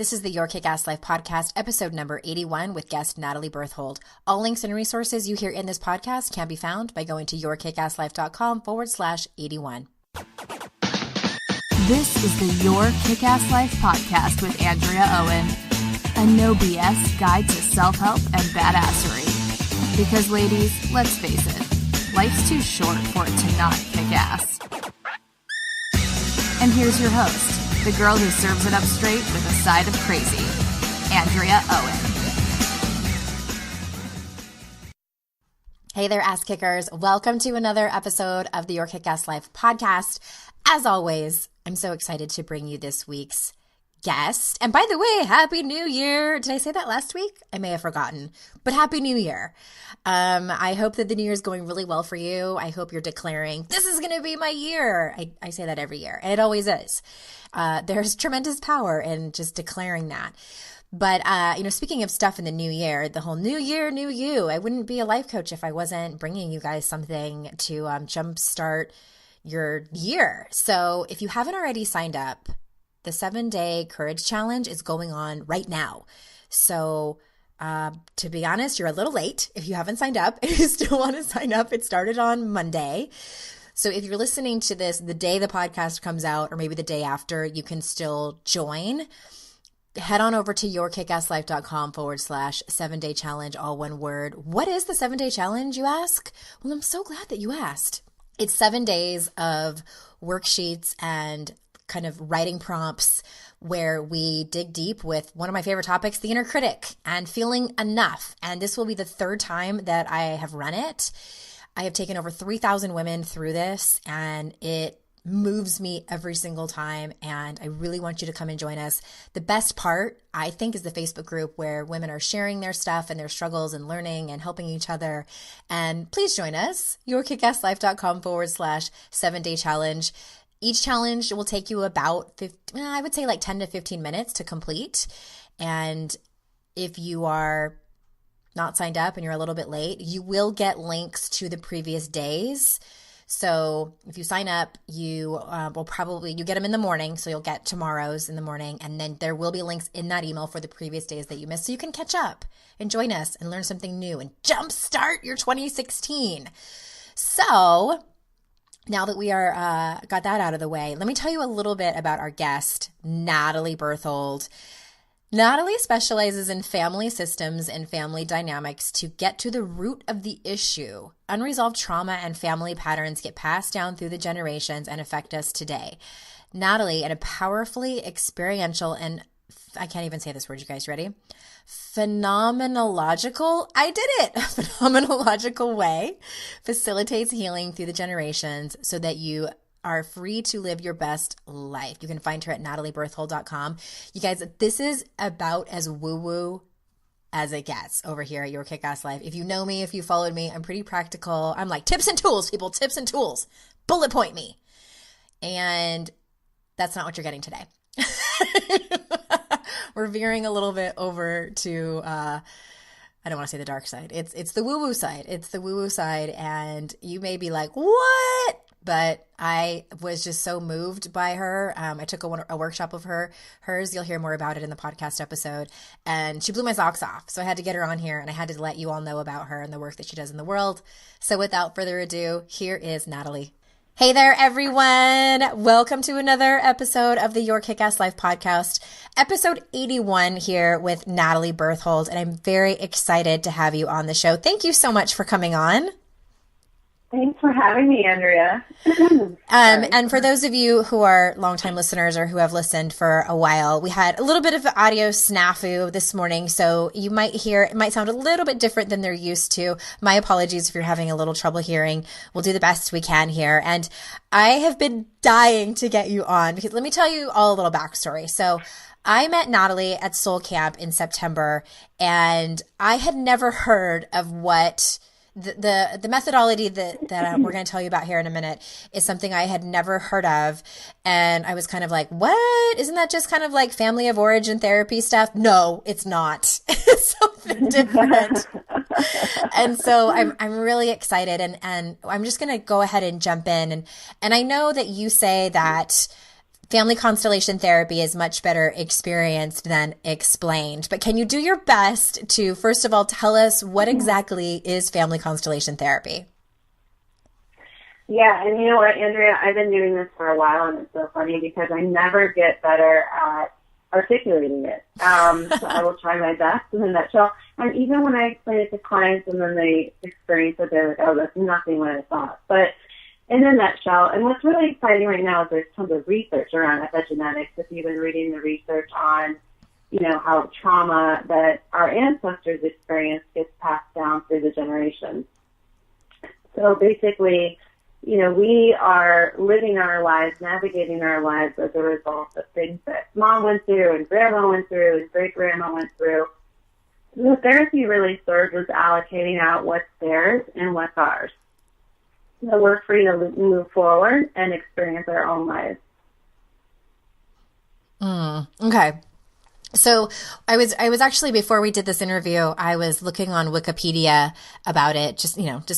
This is the Your Kick-Ass Life podcast, episode number 81 with guest Natalie Berthold. All links and resources you hear in this podcast can be found by going to yourkickasslife.com/81. This is the Your Kick-Ass Life podcast with Andrea Owen, a no BS guide to self-help and badassery. Because ladies, let's face it, life's too short for it to not kick ass. And here's your host, the girl who serves it up straight with a side of crazy, Andrea Owen. Hey there, ass kickers. Welcome to another episode of the Your Kick-Ass Life podcast. As always, I'm so excited to bring you this week's guest. And by the way, Happy New Year. Did I say that last week? I may have forgotten, but Happy New Year. I hope that the new year is going really well for you. I hope you're declaring, this is going to be my year. I say that every year, and it always is. There's tremendous power in just declaring that. But, speaking of stuff in the new year, the whole new year, new you, I wouldn't be a life coach if I wasn't bringing you guys something to jumpstart your year. So if you haven't already signed up, the 7-day courage challenge is going on right now. So to be honest, you're a little late if you haven't signed up. If you still want to sign up, it started on Monday. So if you're listening to this the day the podcast comes out, or maybe the day after, you can still join. Head on over to yourkickasslife.com/7-day challenge, all one word. What is the 7-day challenge, you ask? Well, I'm so glad that you asked. It's 7 days of worksheets and kind of writing prompts where we dig deep with one of my favorite topics, the inner critic, and feeling enough. And this will be the third time that I have run it. I have taken over 3,000 women through this, and it moves me every single time. And I really want you to come and join us. The best part, I think, is the Facebook group where women are sharing their stuff and their struggles and learning and helping each other. And please join us, yourkickasslife.com/7-day challenge. Each challenge will take you about 10 to 15 minutes to complete. And if you are not signed up and you're a little bit late, you will get links to the previous days. So if you sign up, you you get them in the morning. So you'll get tomorrow's in the morning. And then there will be links in that email for the previous days that you missed. So you can catch up and join us and learn something new and jumpstart your 2016. So now that we are got that out of the way, let me tell you a little bit about our guest, Natalie Berthold. Natalie specializes in family systems and family dynamics to get to the root of the issue. Unresolved trauma and family patterns get passed down through the generations and affect us today. Natalie, in a powerfully experiential and, I can't even say this word, you guys ready? Phenomenological way, facilitates healing through the generations so that you are free to live your best life. You can find her at natalieberthold.com. You guys, this is about as woo-woo as it gets over here at Your Kick-Ass Life. If you know me, if you followed me, I'm pretty practical. I'm like, tips and tools, people, tips and tools. Bullet point me. And that's not what you're getting today. We're veering a little bit over to, I don't want to say the dark side. It's the woo-woo side. It's the woo-woo side. And you may be like, what? But I was just so moved by her. I took a workshop of hers. You'll hear more about it in the podcast episode. And she blew my socks off. So I had to get her on here, and I had to let you all know about her and the work that she does in the world. So without further ado, here is Natalie. Hey there, everyone. Welcome to another episode of the Your Kick-Ass Life podcast, episode 81 here with Natalie Berthold. And I'm very excited to have you on the show. Thank you so much for coming on. Thanks for having me, Andrea. And for those of you who are longtime listeners or who have listened for a while, we had a little bit of an audio snafu this morning, so you might hear, it might sound a little bit different than they're used to. My apologies if you're having a little trouble hearing. We'll do the best we can here. And I have been dying to get you on because let me tell you all a little backstory. So I met Natalie at Soul Camp in September, and I had never heard of what the methodology that we're going to tell you about here in a minute is something I had never heard of. And I was kind of like, what? Isn't that just kind of like family of origin therapy stuff? No, it's not. It's something different. And so I'm really excited, and I'm just going to go ahead and jump in. And I know that you say that family constellation therapy is much better experienced than explained. But can you do your best to, first of all, tell us what exactly is family constellation therapy? Yeah, and you know what, Andrea, I've been doing this for a while, and it's so funny because I never get better at articulating it. So I will try my best in a nutshell. And even when I explain it to clients and then they experience it, they're like, oh, that's nothing what I thought. But in a nutshell, and what's really exciting right now is there's tons of research around epigenetics. If you've been reading the research on, how trauma that our ancestors experienced gets passed down through the generations. So basically, we are living our lives, navigating our lives as a result of things that mom went through and grandma went through and great-grandma went through. The therapy really serves as allocating out what's theirs and what's ours. So we're free to move forward and experience our own lives. Okay. So I was actually, before we did this interview, I was looking on Wikipedia about it, just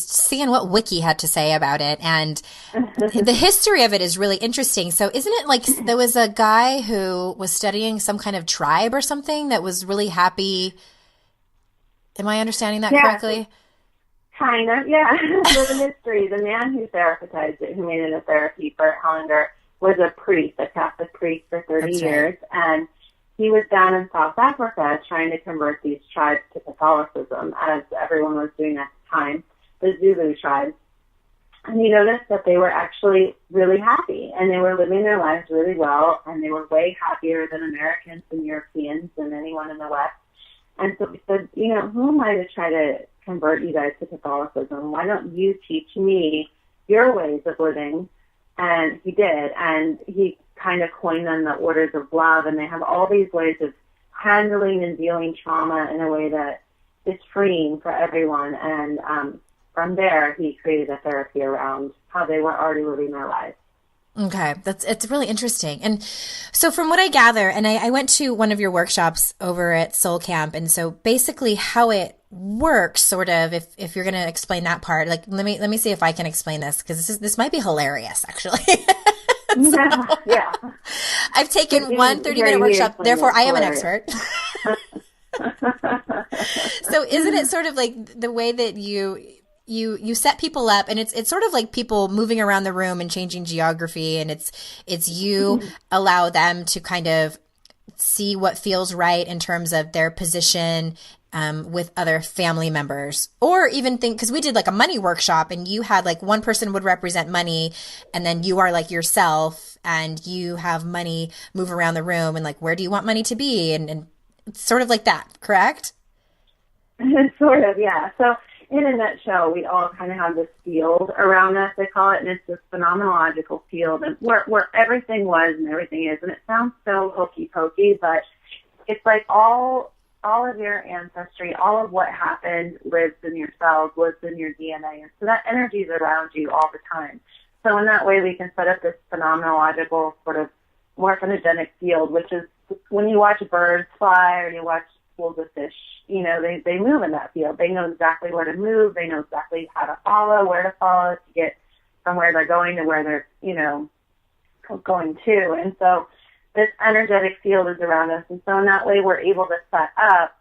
seeing what Wiki had to say about it. And the history of it is really interesting. So isn't it like there was a guy who was studying some kind of tribe or something that was really happy? Am I understanding that correctly? Kind of, yeah. So the history, the man who therapized it, who made it a therapy for Hollander, was a priest, a Catholic priest for 30 years. And he was down in South Africa trying to convert these tribes to Catholicism, as everyone was doing at the time, the Zulu tribes. And he noticed that they were actually really happy, and they were living their lives really well, and they were way happier than Americans and Europeans and anyone in the West. And so he said, who am I to try to convert you guys to Catholicism? Why don't you teach me your ways of living? And he did, and he kind of coined them the orders of love, and they have all these ways of handling and dealing trauma in a way that is freeing for everyone. And from there, he created a therapy around how they were already living their lives. Okay, it's really interesting. And so from what I gather, and I went to one of your workshops over at Soul Camp, and so basically how it works, sort of, if you're going to explain that part, like let me see if I can explain this, because this might be hilarious, actually. Yeah. I've taken one 30-minute workshop, therefore I am an expert. So isn't it sort of like the way that you set people up, and it's sort of like people moving around the room and changing geography, and it's you allow them to kind of see what feels right in terms of their position with other family members, or even because we did like a money workshop, and you had like one person would represent money, and then you are like yourself, and you have money move around the room, and like, where do you want money to be? And it's sort of like that, correct? Sort of, yeah. So in a nutshell, we all kind of have this field around us, they call it, and it's this phenomenological field, and where everything was and everything is. And it sounds so hokey pokey, but it's like all of your ancestry, all of what happened lives in your cells, lives in your DNA. And so that energy is around you all the time. So in that way, we can set up this phenomenological sort of morphogenetic field, which is when you watch birds fly or you watch schools of fish, they move in that field. They know exactly where to move. They know exactly how to follow, where to follow to get from where they're going to where they're, going to. And so this energetic field is around us. And so in that way, we're able to set up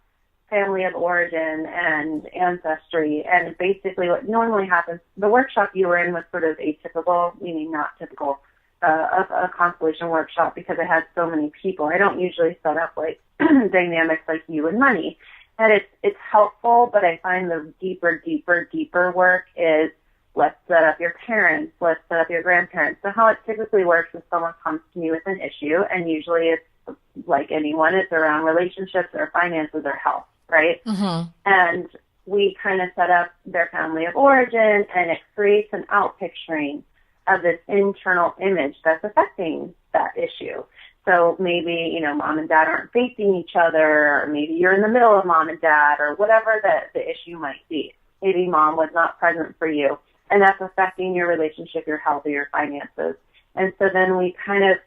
family of origin and ancestry. And basically what normally happens, the workshop you were in was sort of atypical, meaning not typical of a constellation workshop, because I had so many people. I don't usually set up like dynamics like you and money. And it's helpful, but I find the deeper work is, let's set up your parents, let's set up your grandparents. So how it typically works is someone comes to me with an issue, and usually it's like anyone, it's around relationships or finances or health, right? Mm-hmm. And we kind of set up their family of origin, and it creates an out-picturing of this internal image that's affecting that issue. So maybe, mom and dad aren't facing each other, or maybe you're in the middle of mom and dad, or whatever the issue might be. Maybe mom was not present for you, and that's affecting your relationship, your health, or your finances. And so then we kind of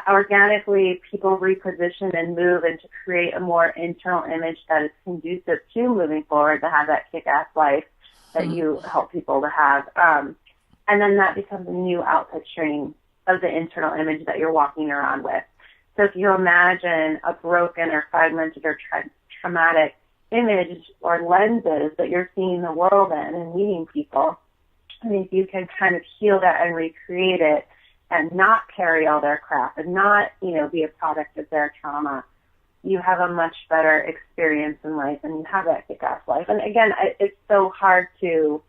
organically, people reposition and move and to create a more internal image that is conducive to moving forward, to have that kick-ass life that you help people to have. And then that becomes a new out-picturing of the internal image that you're walking around with. So if you imagine a broken or fragmented or traumatic image or lenses that you're seeing the world in and meeting people, I think you can kind of heal that and recreate it and not carry all their crap and not, be a product of their trauma. You have a much better experience in life and you have that kick-ass life. And again, it's so hard to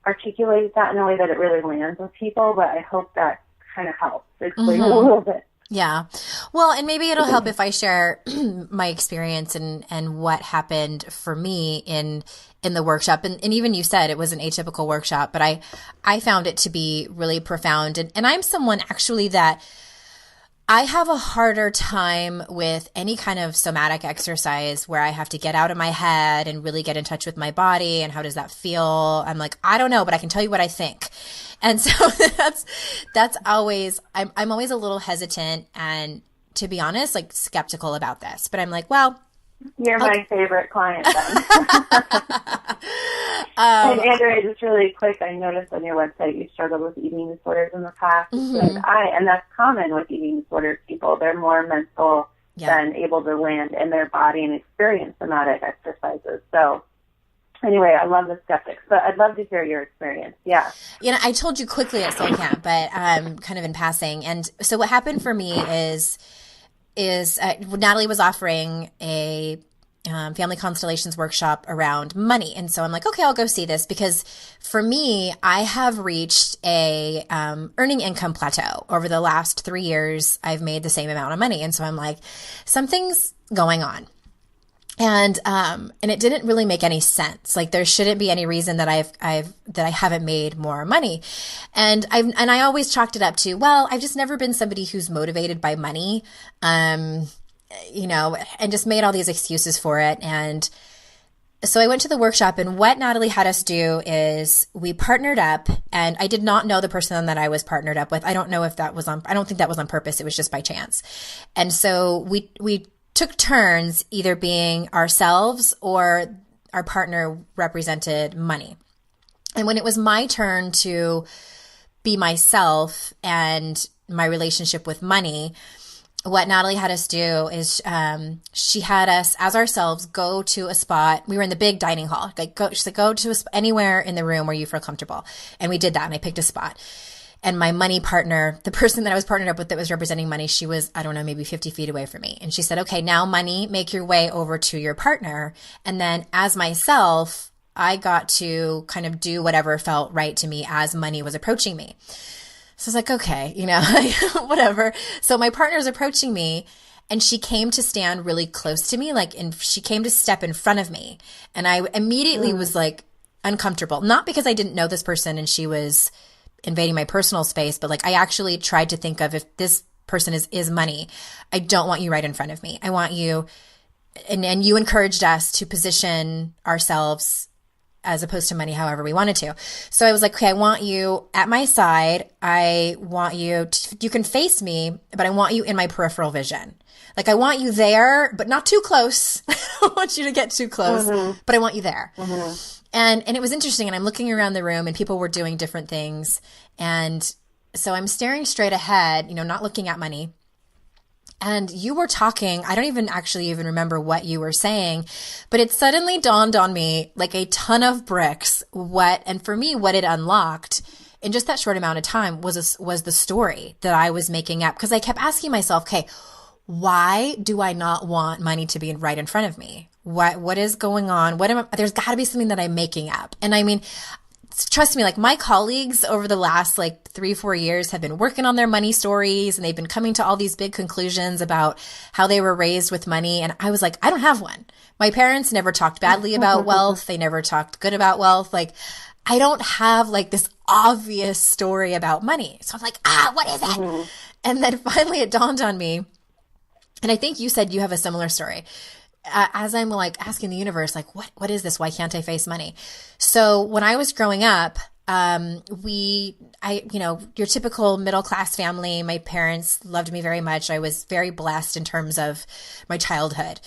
articulate that in a way that it really lands with people, but I hope that kind of helps explain it a little bit. Yeah. Well, and maybe it'll help if I share my experience and what happened for me in the workshop. And even you said it was an atypical workshop, but I found it to be really profound. And I'm someone actually that I have a harder time with any kind of somatic exercise where I have to get out of my head and really get in touch with my body. And how does that feel? I'm like, I don't know, but I can tell you what I think. And so that's always, I'm always a little hesitant and, to be honest, like skeptical about this. But I'm like, well, you're my favorite client then. And Andrea, just really quick, I noticed on your website you struggled with eating disorders in the past. And that's common with eating disorders people. They're more mental than able to land in their body and experience somatic exercises. So anyway, I love the skeptics, but I'd love to hear your experience. Yeah. I told you quickly at Soul Camp, but kind of in passing. And so what happened for me is Natalie was offering a family constellations workshop around money. And so I'm like, okay, I'll go see this, because for me, I have reached a earning income plateau. Over the last 3 years, I've made the same amount of money. And so I'm like, something's going on. And it didn't really make any sense. Like, there shouldn't be any reason that I haven't made more money. And I always chalked it up to, well, I've just never been somebody who's motivated by money, and just made all these excuses for it. And so I went to the workshop, and what Natalie had us do is we partnered up, and I did not know the person that I was partnered up with. I don't think that was on purpose. It was just by chance. And so we took turns either being ourselves or our partner represented money. And when it was my turn to be myself and my relationship with money, what Natalie had us do is she had us, as ourselves, go to a spot. We were in the big dining hall. She said, go to anywhere in the room where you feel comfortable. And we did that, and I picked a spot. And my money partner, the person that I was partnered up with that was representing money, she was, I don't know, maybe 50 feet away from me. And she said, okay, now money, make your way over to your partner. And then as myself, I got to kind of do whatever felt right to me as money was approaching me. So I was like, okay, whatever. So my partner was approaching me, and she came to stand really close to me, and she came to step in front of me. And I immediately was like uncomfortable, not because I didn't know this person and she was invading my personal space, but I actually tried to think of, if this person is money, I don't want you right in front of me. I want you, and you encouraged us to position ourselves as opposed to money however we wanted to. So I was like, okay, I want you at my side. I want you you can face me, but I want you in my peripheral vision. I want you there, but not too close. I don't want you to get too close, but I want you there. And it was interesting. And I'm looking around the room, and people were doing different things. And so I'm staring straight ahead, not looking at money. And you were talking, I don't even remember what you were saying, but it suddenly dawned on me, like a ton of bricks, and for me, what it unlocked in just that short amount of time was the story that I was making up. Because I kept asking myself, okay, why do I not want money to be right in front of me? What is going on? There's got to be something that I'm making up. And I mean, trust me, my colleagues over the last 3-4 years have been working on their money stories, and they've been coming to all these big conclusions about how they were raised with money. And I was like, I don't have one. My parents never talked badly about wealth. They never talked good about wealth. I don't have this obvious story about money. So I'm like, what is it? And then finally it dawned on me. And I think you said you have a similar story. As I'm asking the universe, what is this? Why can't I face money? So when I was growing up, your typical middle-class family, my parents loved me very much. I was very blessed in terms of my childhood.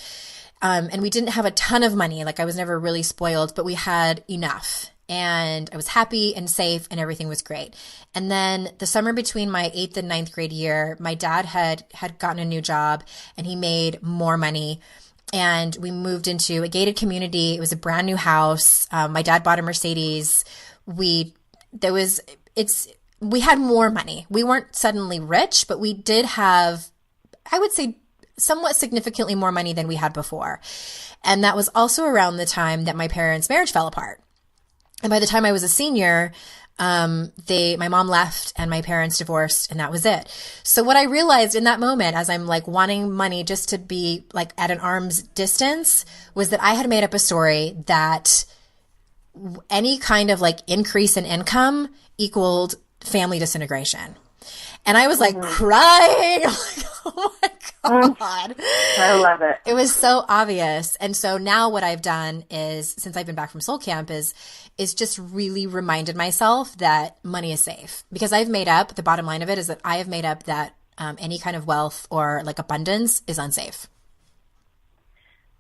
And we didn't have a ton of money. I was never really spoiled, but we had enough. and I was happy and safe and everything was great. And then the summer between my 8th and 9th grade year, my dad had gotten a new job and he made more money. And we moved into a gated community. It was a brand new house. My dad bought a Mercedes. We had more money. We weren't suddenly rich, but we did have, I would say, somewhat significantly more money than we had before. And that was also around the time that my parents' marriage fell apart. And by the time I was a senior, my mom left and my parents divorced, and that was it. So what I realized in that moment, as I'm like wanting money just to be like at an arm's distance, was that I had made up a story that any kind of like increase in income equaled family disintegration. And I was like crying. Like, oh my God. I love it. It was so obvious. And so now what I've done is, since I've been back from Soul Camp, is just really reminded myself that money is safe. Because I've made up, the bottom line of it is that I have made up that any kind of wealth or like abundance is unsafe.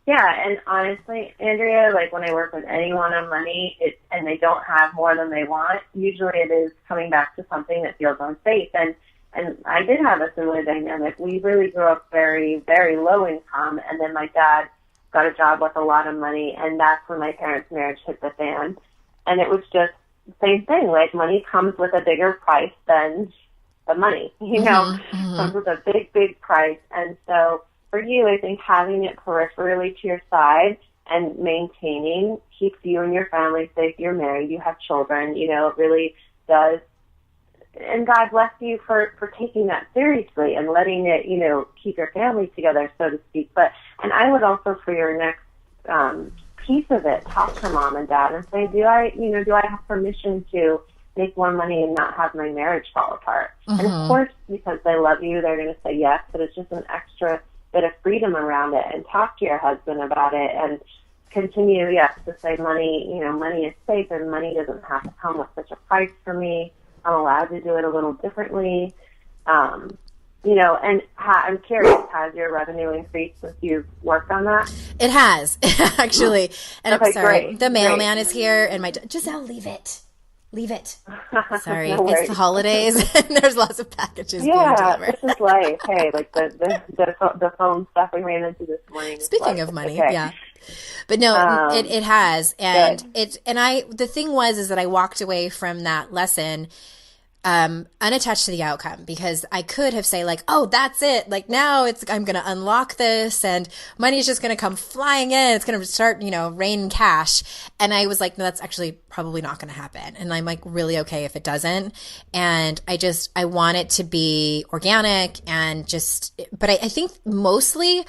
Yeah, and honestly, Andrea, like when I work with anyone on money and they don't have more than they want, usually it is coming back to something that feels unsafe. And I did have a similar dynamic. We really grew up very, very low income, and then my dad got a job with a lot of money, and that's when my parents' marriage hit the fan. And it was just the same thing. Like, money comes with a bigger price than the money, you know, comes with a big, big price. And so for you, I think having it peripherally to your side and maintaining keeps you and your family safe. You're married, you have children, you know, it really does. And God bless you for taking that seriously and letting it, you know, keep your family together, so to speak. And I would also, for your next piece of it, talk to mom and dad and say, do I have permission to make more money and not have my marriage fall apart? And of course, because they love you, they're going to say yes, but it's just an extra bit of freedom around it. And talk to your husband about it and continue, yes, to say money is safe and money doesn't have to come with such a price for me. I'm allowed to do it a little differently. You know, and I'm curious, has your revenue increased since you've worked on that? It has, actually. And okay, I'm sorry, great. the mailman is here, and Giselle, leave it. Sorry, No it's the holidays, and there's lots of packages being delivered. This is life. Hey, like the phone stuff we ran into this morning. Speaking of money, okay. Yeah. But no, it has, and good. The thing was that I walked away from that lesson unattached to the outcome, because I could have said like, oh, that's it. Like now I'm going to unlock this and money is just going to come flying in. It's going to start, rain cash. And I was like, no, that's actually probably not going to happen. And I'm like really okay if it doesn't. And I want it to be organic and but I think mostly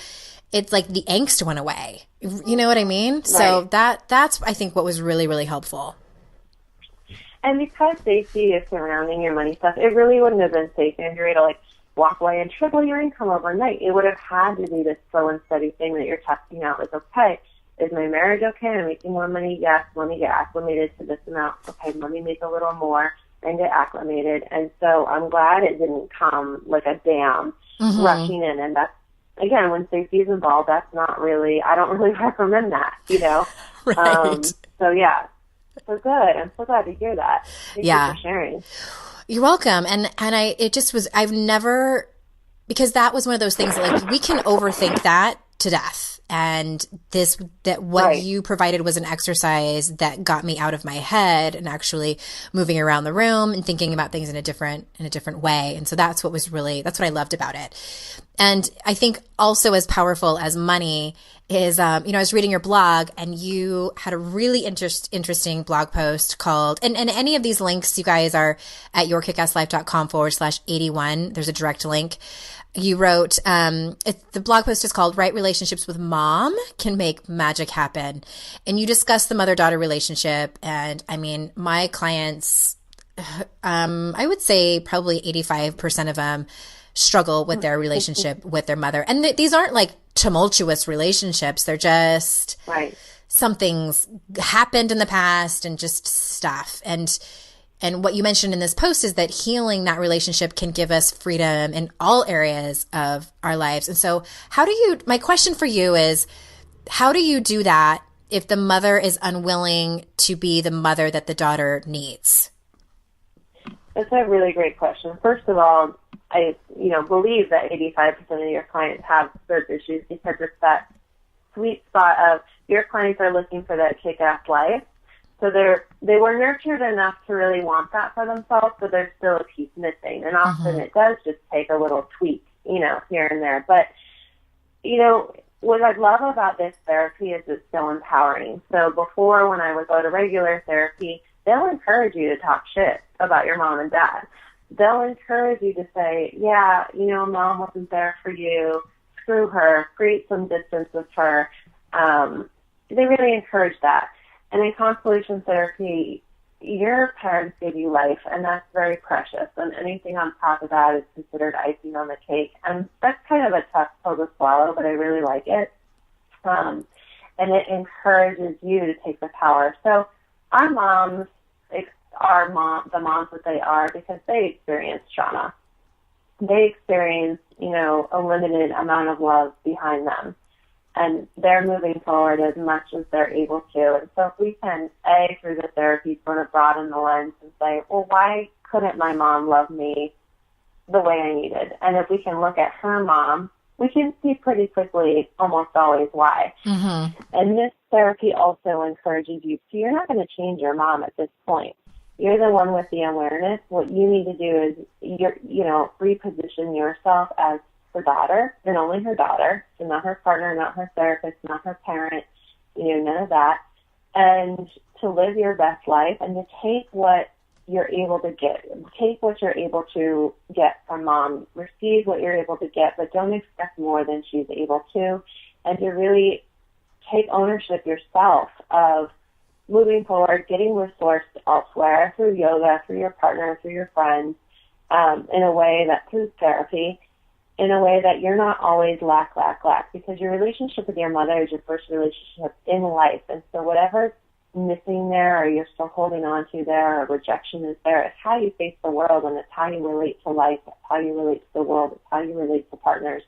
it's like the angst went away. You know what I mean? Right. So that's, I think, what was really, really helpful. And because safety is surrounding your money stuff, it really wouldn't have been safe, Andrea, to walk away and triple your income overnight. It would have had to be this slow and steady thing that you're testing out. Like, okay, is my marriage okay? I'm making more money? Yes. Let me get acclimated to this amount. Okay, let me make a little more and get acclimated. And so I'm glad it didn't come like a dam rushing in. And that's, again, when safety is involved, that's not really, I don't really recommend that, Right. So, yeah. So good. I'm so glad to hear that. Thank you for sharing. You're welcome. And because that was one of those things that we can overthink that to death. And what you provided was an exercise that got me out of my head and actually moving around the room and thinking about things in a different way. And so that's what I loved about it. And I think also as powerful as money is, I was reading your blog and you had a really interesting blog post called, and any of these links, you guys, are at yourkickasslife.com/81. There's a direct link. You wrote, the blog post is called Right Relationships with Mom Can Make Magic Happen. And you discuss the mother-daughter relationship. And I mean, my clients, I would say probably 85% of them struggle with their relationship with their mother. And these aren't like tumultuous relationships. They're just something's happened in the past and just stuff. And what you mentioned in this post is that healing that relationship can give us freedom in all areas of our lives. And so my question for you is, how do you do that if the mother is unwilling to be the mother that the daughter needs? That's a really great question. First of all, I believe that 85% of your clients have thirst issues because it's that sweet spot of your clients are looking for that kick-ass life. So they were nurtured enough to really want that for themselves, but there's still a piece missing. And often it does just take a little tweak, here and there. But, what I love about this therapy is it's so empowering. So before, when I would go to regular therapy, they'll encourage you to talk shit about your mom and dad. They'll encourage you to say, yeah, mom wasn't there for you. Screw her. Create some distance with her. They really encourage that. And in constellation therapy, your parents gave you life, and that's very precious. And anything on top of that is considered icing on the cake. And that's kind of a tough pill to swallow, but I really like it. And it encourages you to take the power. So our moms are the moms that they are because they experience trauma. They experience, a limited amount of love behind them. And they're moving forward as much as they're able to. And so if we can, through the therapy, sort of broaden the lens and say, well, why couldn't my mom love me the way I needed? And if we can look at her mom, we can see pretty quickly almost always why. Mm-hmm. And this therapy also encourages you. So you're not going to change your mom at this point. You're the one with the awareness. What you need to do is, reposition yourself as her daughter and only her daughter, so not her partner, not her therapist, not her parent, none of that, and to live your best life and to take what you're able to get. Take what you're able to get from mom. Receive what you're able to get, but don't expect more than she's able to, and to really take ownership yourself of moving forward, getting resourced elsewhere through yoga, through your partner, through your friends, in a way that through therapy, in a way that you're not always lack, because your relationship with your mother is your first relationship in life. And so whatever's missing there or you're still holding on to there or rejection is there, it's how you face the world and it's how you relate to life, it's how you relate to the world, it's how you relate to partners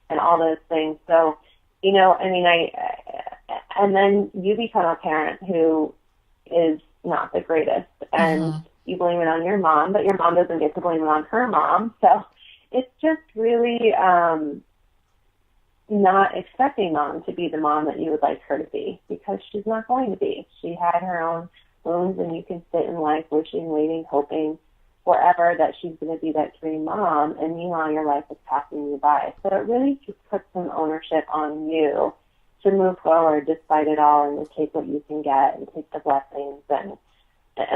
and all those things. So, and then you become a parent who is not the greatest and you blame it on your mom, but your mom doesn't get to blame it on her mom. So it's just really not expecting mom to be the mom that you would like her to be because she's not going to be. She had her own wounds, and you can sit in life wishing, waiting, hoping forever that she's going to be that dream mom, and meanwhile your life is passing you by. So it really just puts some ownership on you to move forward despite it all and to take what you can get and take the blessings. And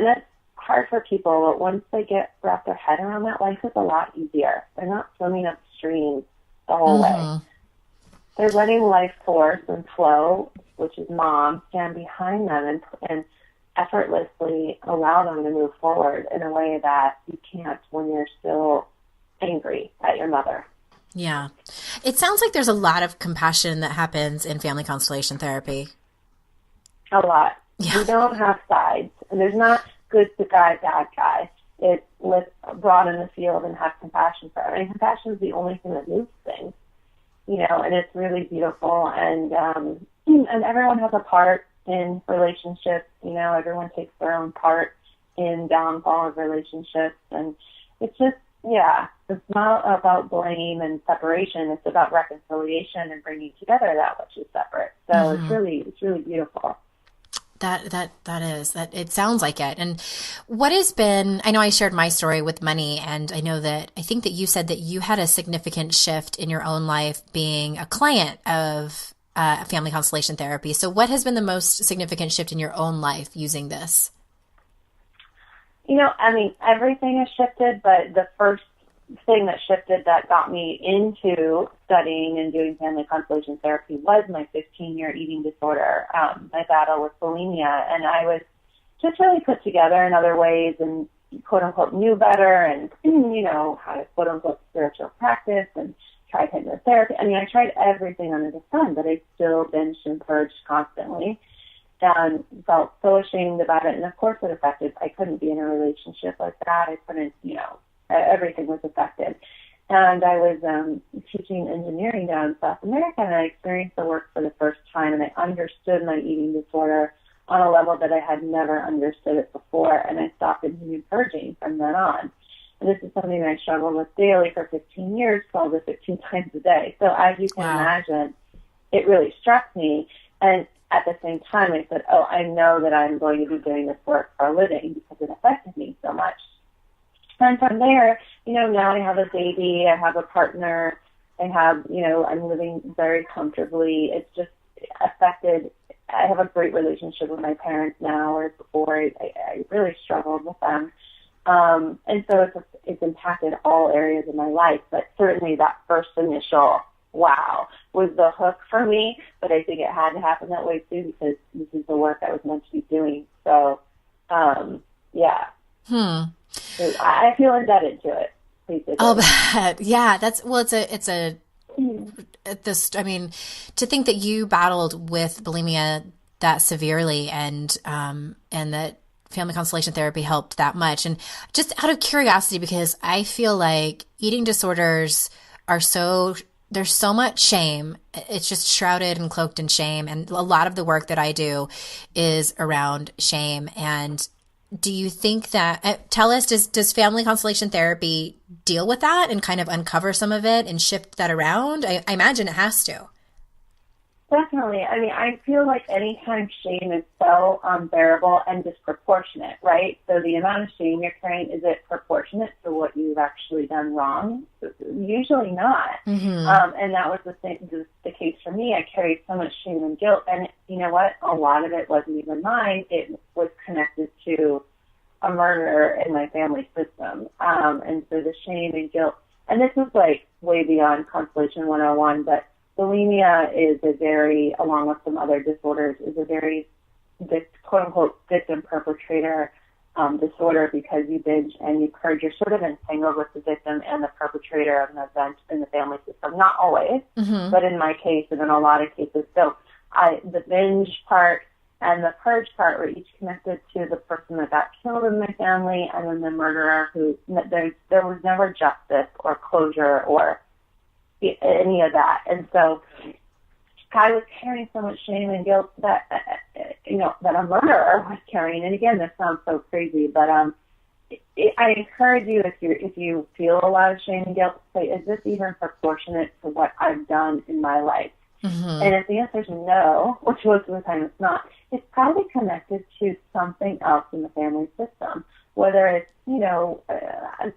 that's hard for people, but once they wrap their head around that, life is a lot easier. They're not swimming upstream the whole way. They're letting life force and flow, which is mom, stand behind them and effortlessly allow them to move forward in a way that you can't when you're still angry at your mother. Yeah. It sounds like there's a lot of compassion that happens in family constellation therapy. A lot. Yeah. We don't have sides. And there's not good guy, bad guy. Let's broaden the field and have compassion for everyone. Compassion is the only thing that moves things, and it's really beautiful. And everyone has a part in relationships. Everyone takes their own part in downfall of relationships. And it's just, it's not about blame and separation. It's about reconciliation and bringing together that which is separate. So it's really beautiful. That it sounds like it. And what has been, I know I shared my story with money, and I think that you said that you had a significant shift in your own life being a client of family constellation therapy. So what has been the most significant shift in your own life using this? Everything has shifted, but the first thing that shifted that got me into studying and doing family constellation therapy was my 15-year eating disorder, my battle with bulimia. And I was just really put together in other ways and quote-unquote knew better and, how to quote-unquote spiritual practice and tried hypnotherapy. I tried everything under the sun, but I still binged and purged constantly and felt so ashamed about it. And of course it affected. I couldn't be in a relationship like that. I couldn't, everything was affected. And I was teaching engineering down in South America, and I experienced the work for the first time, and I understood my eating disorder on a level that I had never understood it before, and I stopped eating purging from then on. And this is something that I struggled with daily for 15 years, 12 to 15 times a day. So as you can imagine, it really struck me. And at the same time, I said, oh, I know that I'm going to be doing this work for a living because it affected me so much. And from there, now I have a baby, I have a partner, I have, I'm living very comfortably. It's just affected. I have a great relationship with my parents now, whereas before I really struggled with them. And so it's impacted all areas of my life, but certainly that first initial wow was the hook for me, but I think it had to happen that way too because this is the work I was meant to be doing. So, yeah. So I feel indebted to it. Basically. I'll bet. Yeah, to think that you battled with bulimia that severely and that family constellation therapy helped that much. And just out of curiosity, because I feel like eating disorders there's so much shame. It's just shrouded and cloaked in shame. And a lot of the work that I do is around shame. And do you think that, tell us, does family constellation therapy deal with that and kind of uncover some of it and shift that around? I imagine it has to. Definitely. I mean, I feel like anytime shame is so unbearable and disproportionate, right? So the amount of shame you're carrying, is it proportionate to what you've actually done wrong? Usually not. Mm-hmm. And that was the case for me. I carried so much shame and guilt. And you know what? A lot of it wasn't even mine. It was connected to a murder in my family system. And so the shame and guilt, and this was like way beyond Constellation 101, but bulimia is along with some other disorders, is a very quote-unquote victim-perpetrator disorder because you binge and you purge. You're sort of entangled with the victim and the perpetrator of an event in the family system. Not always, but in my case and in a lot of cases. So the binge part and the purge part were each connected to the person that got killed in my family and then the murderer who there was never justice or closure or any of that. And so I was carrying so much shame and guilt that, that a murderer was carrying. And again, this sounds so crazy, but I encourage you, if you feel a lot of shame and guilt, say, is this even proportionate to what I've done in my life? Mm-hmm. And if the answer is no, which most of the time it's not, it's probably connected to something else in the family system, whether it's,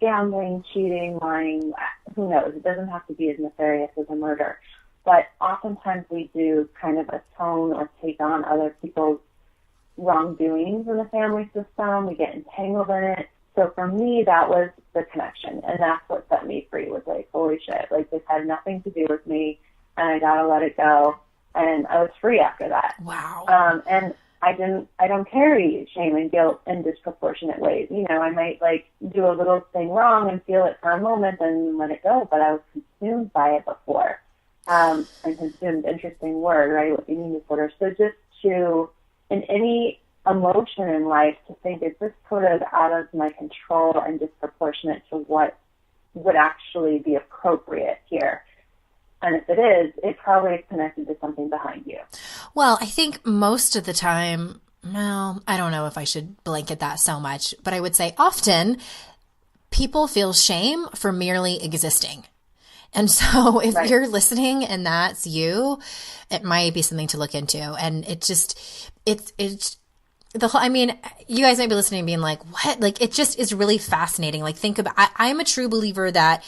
gambling, cheating, lying, who knows? It doesn't have to be as nefarious as a murder. But oftentimes we do kind of atone or take on other people's wrongdoings in the family system. We get entangled in it. So for me, that was the connection. And that's what set me free, was like, holy shit, like this had nothing to do with me and I gotta let it go. And I was free after that. Wow. And I don't carry shame and guilt in disproportionate ways. I might do a little thing wrong and feel it for a moment and let it go, but I was consumed by it before. And consumed, interesting word, right, with eating disorder. So just in any emotion in life, to think, is this sort of out of my control and disproportionate to what would actually be appropriate here? And if it is, it probably is connected to something behind you. Well, I think most of the time, no, I don't know if I should blanket that so much, but I would say often people feel shame for merely existing. And so if you're listening and that's you, it might be something to look into. And you guys might be listening and being like, what? Like, it just is really fascinating. Like, think about, I'm a true believer that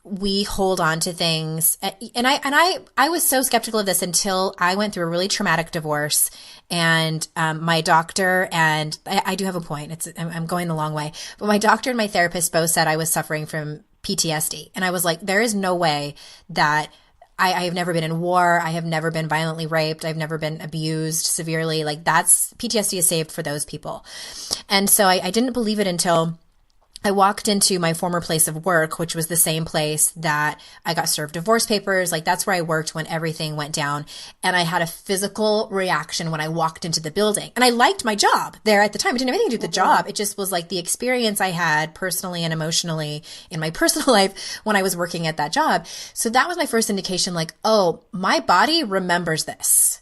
we hold on to things. And I was so skeptical of this until I went through a really traumatic divorce, and my doctor, and I do have a point. I'm going the long way, but my doctor and my therapist both said I was suffering from PTSD. And I was like, there is no way that I have never been in war. I have never been violently raped. I've never been abused severely. Like, that's PTSD is saved for those people. And so I didn't believe it until I walked into my former place of work, which was the same place that I got served divorce papers. Like that's where I worked when everything went down. And I had a physical reaction when I walked into the building. And I liked my job there at the time. It didn't have anything to do with the job. It just was like the experience I had personally and emotionally in my personal life when I was working at that job. So that was my first indication, like, oh, my body remembers this.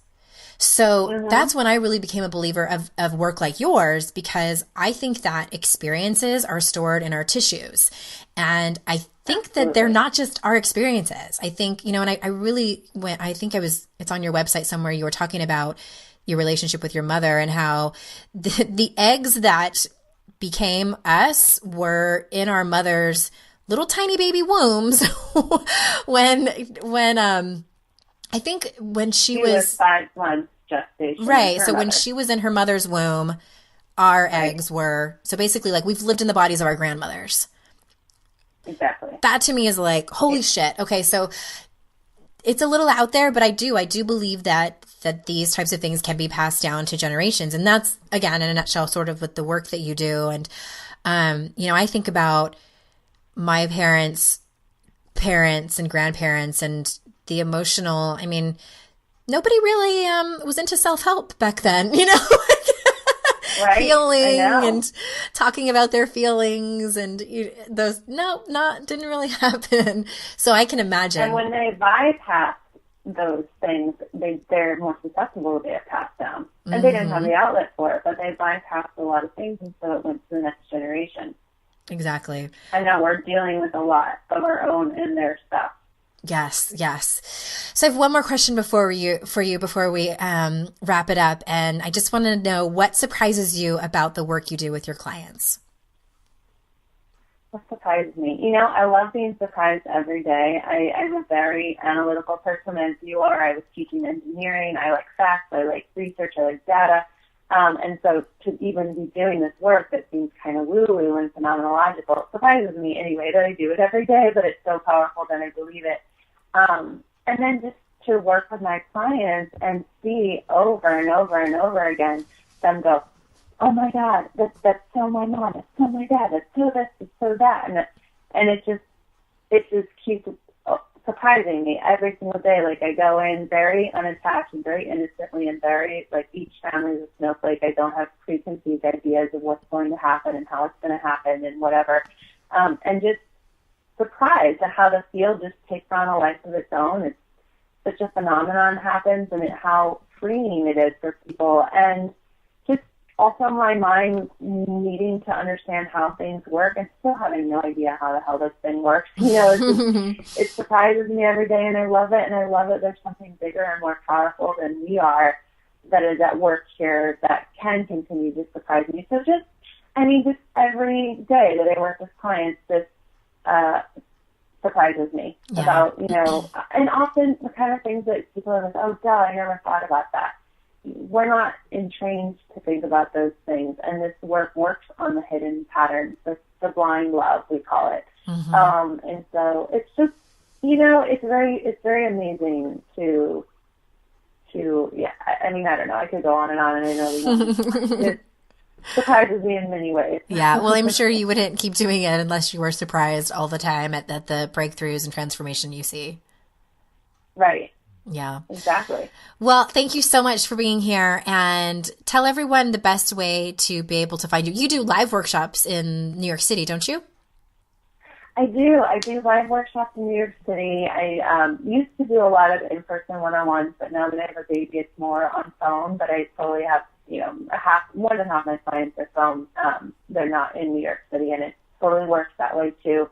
So that's when I really became a believer of work like yours, because I think that experiences are stored in our tissues. And I think that they're not just our experiences. I think, you know, and I really went, I think it's on your website somewhere, you were talking about your relationship with your mother and how the eggs that became us were in our mother's little tiny baby wombs when I think when she was 5 months gestation. Right. So when she was in her mother's womb, our eggs were, so basically like we've lived in the bodies of our grandmothers. Exactly. That to me is like, holy shit. Okay. So it's a little out there, but I do believe that these types of things can be passed down to generations. And that's, again, in a nutshell, sort of with the work that you do. And, you know, I think about my parents and grandparents and the emotional, I mean, nobody really was into self-help back then, you know, right? Healing and talking about their feelings and didn't really happen. So I can imagine. And when they bypass those things, they're more susceptible to get passed down. And they didn't have the outlet for it, but they bypassed a lot of things, and so it went to the next generation. Exactly. I know we're dealing with a lot of our own and their stuff. Yes, yes. So I have one more question before we wrap it up, and I just want to know what surprises you about the work you do with your clients. What surprises me? You know, I love being surprised every day. I'm a very analytical person, as you are. I was teaching engineering. I like facts. I like research. I like data. And so to even be doing this work that seems kind of woo-woo and phenomenological, it surprises me anyway that I do it every day, but it's so powerful that I believe it. And then just to work with my clients and see over and over and over again them go, oh my God, that's so my mom, that's so my dad, that's so this, that's so that. And it just keeps surprising me every single day. Like I go in very unattached and very innocently and very, like each family is a snowflake. I don't have preconceived ideas of what's going to happen and how it's going to happen and whatever. And just surprised at how the field just takes on a life of its own. It's such a phenomenon happens and how freeing it is for people. And just also my mind needing to understand how things work and still having no idea how the hell this thing works. You know, it surprises me every day and I love it. And I love it. There's something bigger and more powerful than we are that is at work here that can continue to surprise me. So just every day that I work with clients, this surprises me about, you know, and often the kind of things that people are like, oh, duh, I never thought about that. We're not entrained to think about those things, and this work works on the hidden patterns, the blind love, we call it. And so it's just, you know, it's very amazing to I mean, I don't know, I could go on and I know it surprises me in many ways. Yeah, well, I'm sure you wouldn't keep doing it unless you were surprised all the time at the breakthroughs and transformation you see. Right. Yeah. Exactly. Well, thank you so much for being here, and tell everyone the best way to be able to find you. You do live workshops in New York City, don't you? I do. I do live workshops in New York City. I used to do a lot of in-person one-on-ones, but now that I have a baby, it's more on phone, but I totally have, you know, more than half my clients are from, they're not in New York City, and it totally works that way too.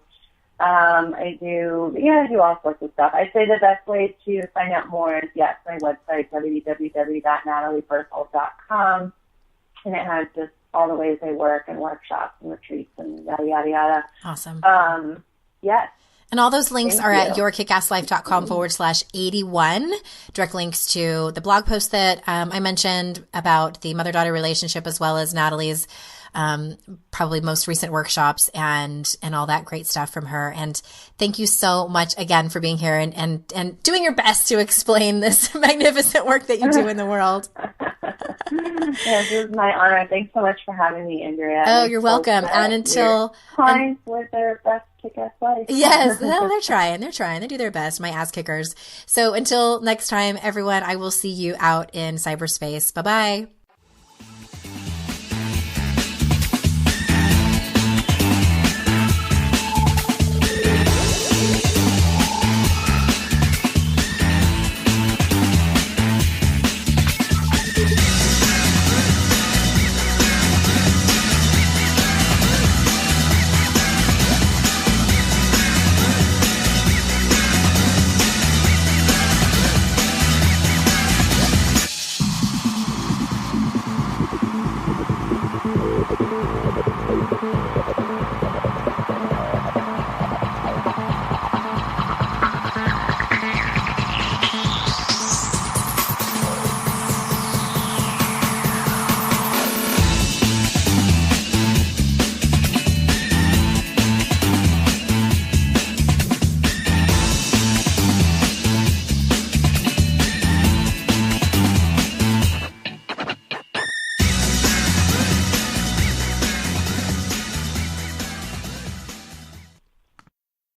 I do all sorts of stuff. I'd say the best way to find out more is, my website, www.natalieberthold.com, and it has just all the ways I work and workshops and retreats and yada, yada, yada. Awesome. Yes. And all those links are at yourkickasslife.com/81. Direct links to the blog post that I mentioned about the mother-daughter relationship, as well as Natalie's probably most recent workshops and all that great stuff from her. And thank you so much again for being here and doing your best to explain this magnificent work that you do in the world. Yes, it was my honor. Thanks so much for having me, Andrea. Oh, you're welcome. And until clients live their best kick-ass life. Yes, well, they're trying. They do their best. My ass kickers. So until next time, everyone, I will see you out in cyberspace. Bye-bye.